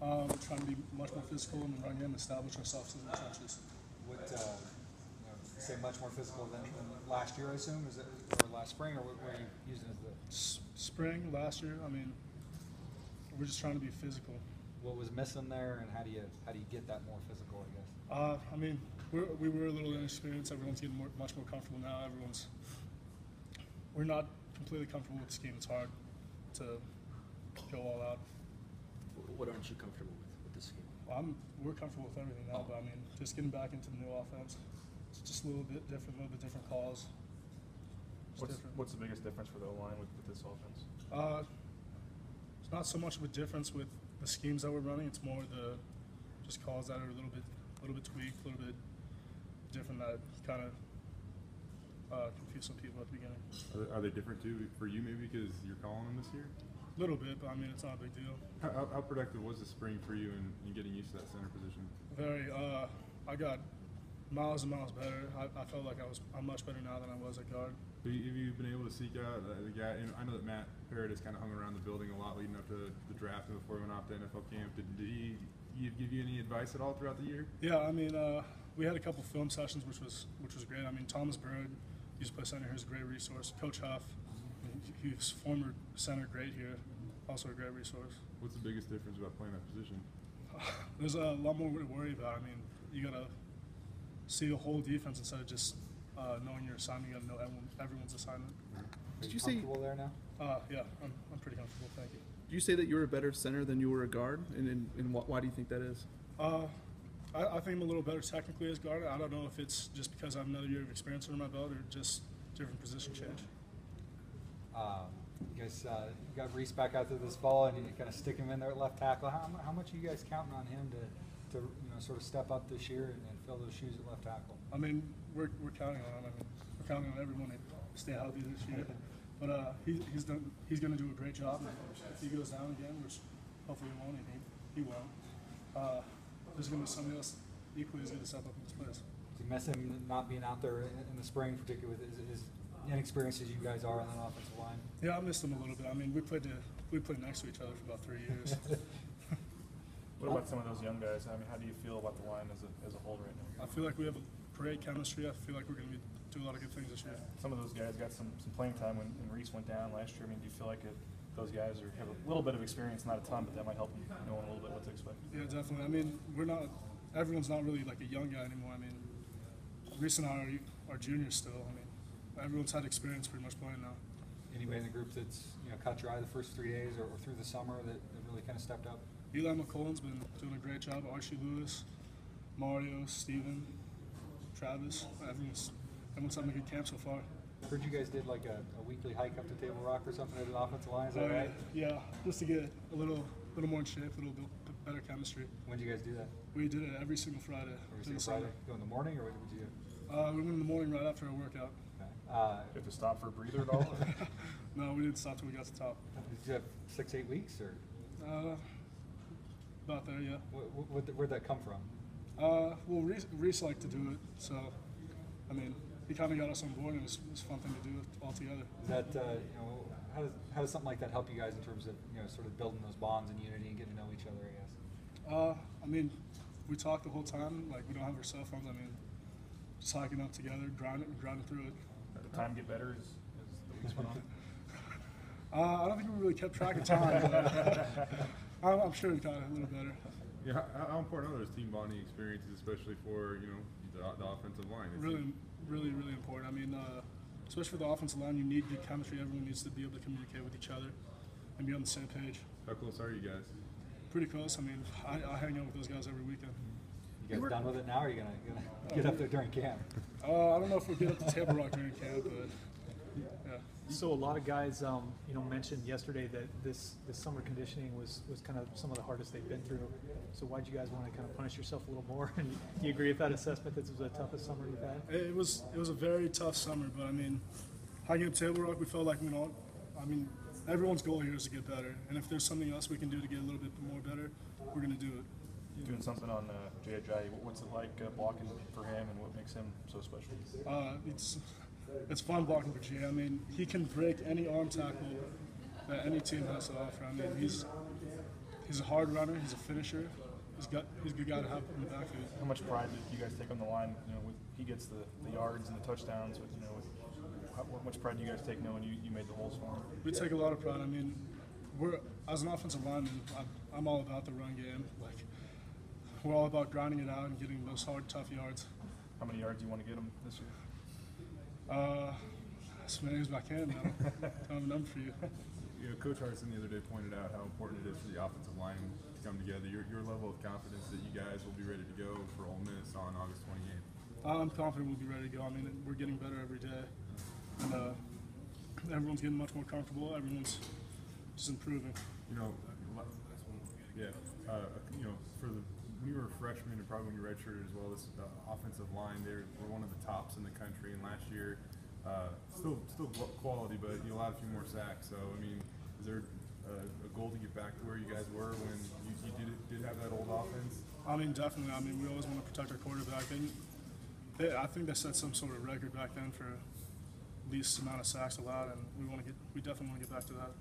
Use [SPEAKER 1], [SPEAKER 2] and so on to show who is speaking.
[SPEAKER 1] We're trying to be much more physical in the run game, establish ourselves in the trenches.
[SPEAKER 2] What say much more physical than last year, I assume, is it, or last spring, or what were you using as the
[SPEAKER 1] spring last year? I mean, we're just trying to be physical.
[SPEAKER 2] What was missing there, and how do you get that more physical, I guess?
[SPEAKER 1] I mean, we were a little inexperienced. Everyone's getting much more comfortable now. We're not completely comfortable with the scheme. It's hard to go all out.
[SPEAKER 3] What aren't you comfortable with the scheme?
[SPEAKER 1] We're comfortable with everything now, but I mean, just getting back into the new offense, it's just a little bit different calls.
[SPEAKER 4] What's the biggest difference for the O-line with this offense?
[SPEAKER 1] It's not so much of a difference with the schemes that we're running. It's more the just calls that are a little bit tweaked, a little bit different that kind of confuse some people at the beginning.
[SPEAKER 5] Are they different too for you maybe because you're calling them this year?
[SPEAKER 1] A little bit, but I mean, it's not a big deal.
[SPEAKER 5] How productive was the spring for you in getting used to that center position?
[SPEAKER 1] Very. I got miles and miles better. I felt like I'm much better now than I was at guard.
[SPEAKER 5] Have you been able to seek out the guy? And I know that Matt Parrott has kind of hung around the building a lot leading up to the draft and before he went off to NFL camp. Did he give you any advice at all throughout the year?
[SPEAKER 1] Yeah, I mean, we had a couple film sessions, which was great. I mean, Thomas Bird, used to play center here, is a great resource. Coach Huff, he's former center, great here, also a great resource.
[SPEAKER 5] What's the biggest difference about playing that position?
[SPEAKER 1] There's a lot more to worry about. I mean, you gotta see the whole defense instead of just knowing your assignment. You gotta know everyone's assignment.
[SPEAKER 2] Did you comfortable there now?
[SPEAKER 1] Yeah, I'm pretty comfortable. Thank you.
[SPEAKER 6] Did you say that you were a better center than you were a guard, and why do you think that is?
[SPEAKER 1] I think I'm a little better technically as guard. I don't know if it's just because I have another year of experience under my belt or just different position change.
[SPEAKER 2] You guys got Reese back out there this fall, and you kind of stick him in there at left tackle. How much are you guys counting on him to sort of step up this year and fill those shoes at left tackle?
[SPEAKER 1] I mean, we're counting on him. I mean, we're counting on everyone to stay healthy this year. But he's going to do a great job. If he goes down again, which hopefully he won't, he won't. There's going to be somebody else equally as good to step up in this place.
[SPEAKER 2] Do you miss him not being out there in the spring, particularly with his inexperienced as you guys are on that offensive line?
[SPEAKER 1] Yeah, I missed him a little bit. I mean, we played next to each other for about 3 years.
[SPEAKER 4] What about some of those young guys? I mean, how do you feel about the line as a whole right now?
[SPEAKER 1] I feel like we have a great chemistry. I feel like we're going to do a lot of good things this year.
[SPEAKER 4] Some of those guys got some playing time when Reese went down last year. I mean, do you feel like those guys have a little bit of experience, not a ton, but that might help them knowing a little bit what to expect?
[SPEAKER 1] Yeah, definitely. I mean, everyone's not really like a young guy anymore. I mean, Reese and I are juniors still. I mean, everyone's had experience pretty much playing now.
[SPEAKER 2] Anybody in the group that's caught your eye the first 3 days or through the summer that really kind of stepped up?
[SPEAKER 1] Eli McCullen's been doing a great job. Archie Lewis, Mario, Steven, Travis. Everyone's having a good camp so far.
[SPEAKER 2] Heard you guys did like a weekly hike up to Table Rock or something as an offensive line. Is that right?
[SPEAKER 1] Yeah, just to get a little more in shape, a little bit better chemistry.
[SPEAKER 2] When did you guys do that?
[SPEAKER 1] We did it every single Friday.
[SPEAKER 2] Every single Friday? Go in the morning, or what did you do?
[SPEAKER 1] We went in the morning right after our workout.
[SPEAKER 2] Okay.
[SPEAKER 4] You have to stop for a breather at all?
[SPEAKER 1] No, we didn't stop till we got to the top.
[SPEAKER 2] Did you have 6-8 weeks, or?
[SPEAKER 1] About there, yeah.
[SPEAKER 2] Where'd that come from?
[SPEAKER 1] Well, Reese liked to do it, so I mean, he kind of got us on board, and it was a fun thing to do all together.
[SPEAKER 2] Is that how does something like that help you guys in terms of sort of building those bonds and unity and getting to know each other? I guess.
[SPEAKER 1] I mean, we talk the whole time. Like, we don't have our cell phones. I mean, just hiking up together, grinding through it.
[SPEAKER 4] Did the time get better as the weeks went on?
[SPEAKER 1] I don't think we really kept track of time. But I'm sure it got a little better.
[SPEAKER 5] Yeah, how important are those team bonding experiences, especially for the offensive line?
[SPEAKER 1] Really important. I mean, especially for the offensive line, you need good chemistry. Everyone needs to be able to communicate with each other and be on the same page.
[SPEAKER 5] How close are you guys?
[SPEAKER 1] Pretty close. I mean, I hang out with those guys every weekend.
[SPEAKER 2] You guys done with it now, or are you gonna get up there during camp?
[SPEAKER 1] I don't know if we'll get up to Table Rock during camp, but yeah.
[SPEAKER 7] So a lot of guys, mentioned yesterday that this summer conditioning was kind of some of the hardest they've been through. So why'd you guys want to kind of punish yourself a little more? And do you agree with that assessment that this was the toughest summer you've had?
[SPEAKER 1] It was a very tough summer, but I mean, hiking up Table Rock, we felt like everyone's goal here is to get better, and if there's something else we can do to get a little bit more better, we're going to do it.
[SPEAKER 4] Doing something on Jay Ajayi, what's it like blocking for him, and what makes him so special?
[SPEAKER 1] It's fun blocking for Jay. I mean, he can break any arm tackle that any team has to offer. I mean, he's He's a hard runner. He's a finisher. He's a good guy to have in the backfield.
[SPEAKER 4] How much pride do you guys take on the line? You know, with he gets the yards and the touchdowns. With what much pride do you guys take knowing you made the holes for him?
[SPEAKER 1] We take a lot of pride. I mean, as an offensive lineman, I'm all about the run game. Like, we're all about grinding it out and getting those hard, tough yards.
[SPEAKER 4] How many yards do you want to get him this year?
[SPEAKER 1] As many as I can. I don't have a number for you.
[SPEAKER 5] You know, Coach Hartson the other day pointed out how important it is for the offensive line to come together. Your level of confidence that you guys will be ready to go for Ole Miss on August 28th.
[SPEAKER 1] I'm confident we'll be ready to go. I mean, we're getting better every day, and everyone's getting much more comfortable. Everyone's just improving.
[SPEAKER 5] You know, yeah. You know, when you were a freshman and probably when you redshirted as well, this offensive line, they were one of the tops in the country. And last year, still quality, but you allowed a few more sacks. So I mean, is there a goal to get back to where you guys were when you did have that old offense?
[SPEAKER 1] I mean, definitely. I mean, we always want to protect our quarterback. I think they set some sort of record back then for least amount of sacks allowed, and we definitely want to get back to that.